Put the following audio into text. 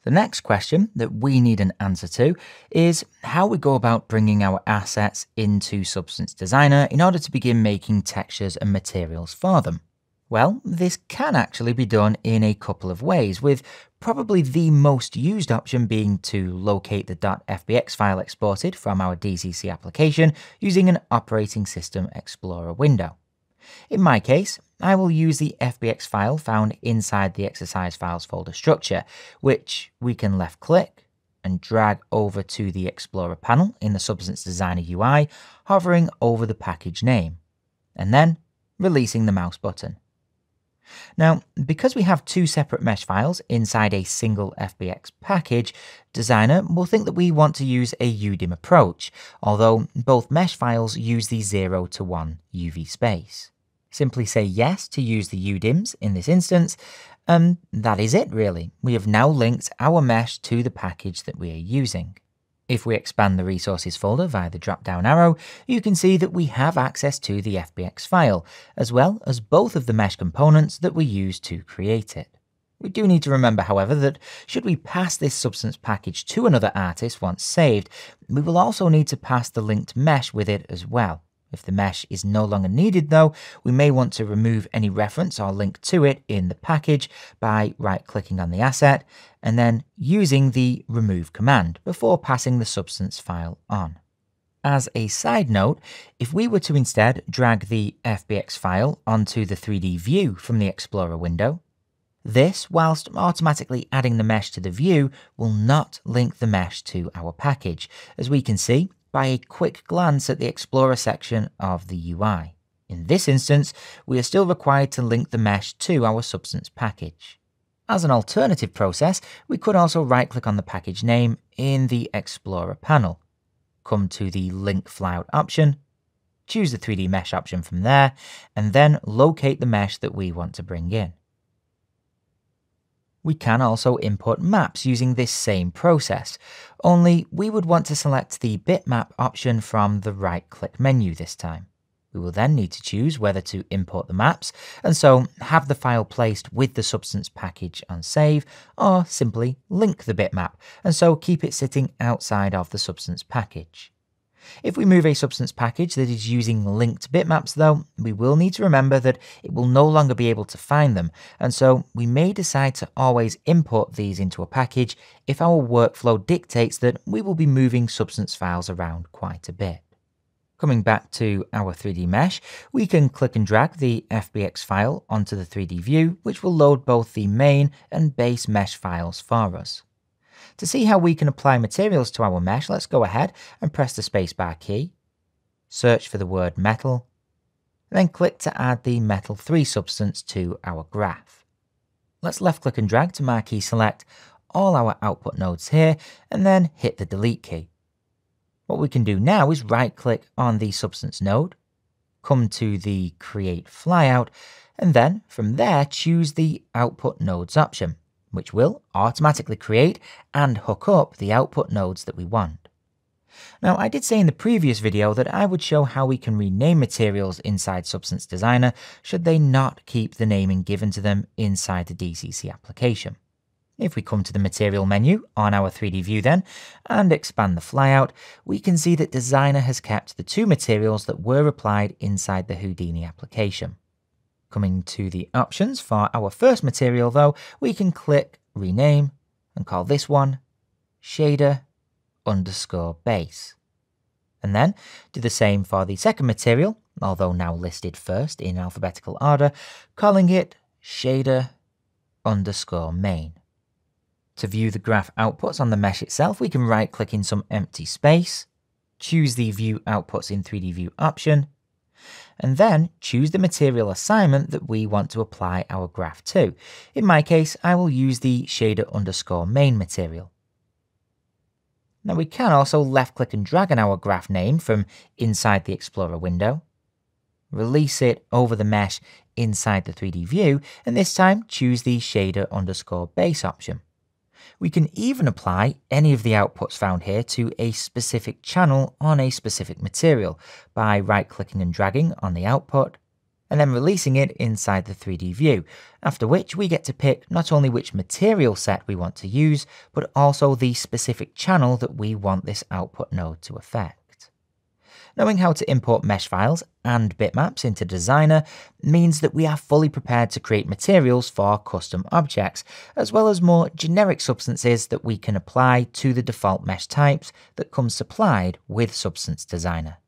The next question that we need an answer to is how we go about bringing our assets into Substance Designer in order to begin making textures and materials for them. Well, this can actually be done in a couple of ways, with probably the most used option being to locate the .fbx file exported from our DCC application using an Operating System Explorer window. In my case, I will use the FBX file found inside the exercise files folder structure, which we can left click and drag over to the Explorer panel in the Substance Designer UI, hovering over the package name, and then releasing the mouse button. Now, because we have two separate mesh files inside a single FBX package, Designer will think that we want to use a UDIM approach, although both mesh files use the 0 to 1 UV space. Simply say yes to use the UDIMs in this instance, and that is it really. We have now linked our mesh to the package that we are using. If we expand the resources folder via the drop-down arrow, you can see that we have access to the FBX file, as well as both of the mesh components that we use to create it. We do need to remember, however, that should we pass this Substance package to another artist once saved, we will also need to pass the linked mesh with it as well. If the mesh is no longer needed though, we may want to remove any reference or link to it in the package by right-clicking on the asset and then using the remove command before passing the Substance file on. As a side note, if we were to instead drag the FBX file onto the 3D view from the Explorer window, this, whilst automatically adding the mesh to the view, will not link the mesh to our package, as we can see by a quick glance at the Explorer section of the UI. In this instance, we are still required to link the mesh to our Substance package. As an alternative process, we could also right-click on the package name in the Explorer panel, come to the Link Flyout option, choose the 3D Mesh option from there, and then locate the mesh that we want to bring in. We can also import maps using this same process, only we would want to select the bitmap option from the right-click menu this time. We will then need to choose whether to import the maps, and so have the file placed with the Substance package on save, or simply link the bitmap, and so keep it sitting outside of the Substance package. If we move a Substance package that is using linked bitmaps though, we will need to remember that it will no longer be able to find them, and so we may decide to always import these into a package if our workflow dictates that we will be moving Substance files around quite a bit. Coming back to our 3D mesh, we can click and drag the FBX file onto the 3D view, which will load both the main and base mesh files for us. To see how we can apply materials to our mesh, let's go ahead and press the spacebar key, search for the word metal, then click to add the Metal 3 substance to our graph. Let's left click and drag to marquee select all our output nodes here, and then hit the delete key. What we can do now is right click on the Substance node, come to the Create Flyout, and then from there choose the Output Nodes option, which will automatically create and hook up the output nodes that we want. Now, I did say in the previous video that I would show how we can rename materials inside Substance Designer should they not keep the naming given to them inside the DCC application. If we come to the Material menu on our 3D view then, and expand the flyout, we can see that Designer has kept the two materials that were applied inside the Houdini application. Coming to the options for our first material though, we can click Rename and call this one Shader _ Base. And then do the same for the second material, although now listed first in alphabetical order, calling it Shader _ Main. To view the graph outputs on the mesh itself, we can right click in some empty space, choose the View Outputs in 3D View option, and then choose the material assignment that we want to apply our graph to. In my case, I will use the Shader _ Main material. Now we can also left click and drag on our graph name from inside the Explorer window, release it over the mesh inside the 3D view, and this time choose the Shader _ Base option. We can even apply any of the outputs found here to a specific channel on a specific material by right-clicking and dragging on the output, and then releasing it inside the 3D view, after which we get to pick not only which material set we want to use, but also the specific channel that we want this output node to affect. Knowing how to import mesh files and bitmaps into Designer means that we are fully prepared to create materials for custom objects, as well as more generic substances that we can apply to the default mesh types that come supplied with Substance Designer.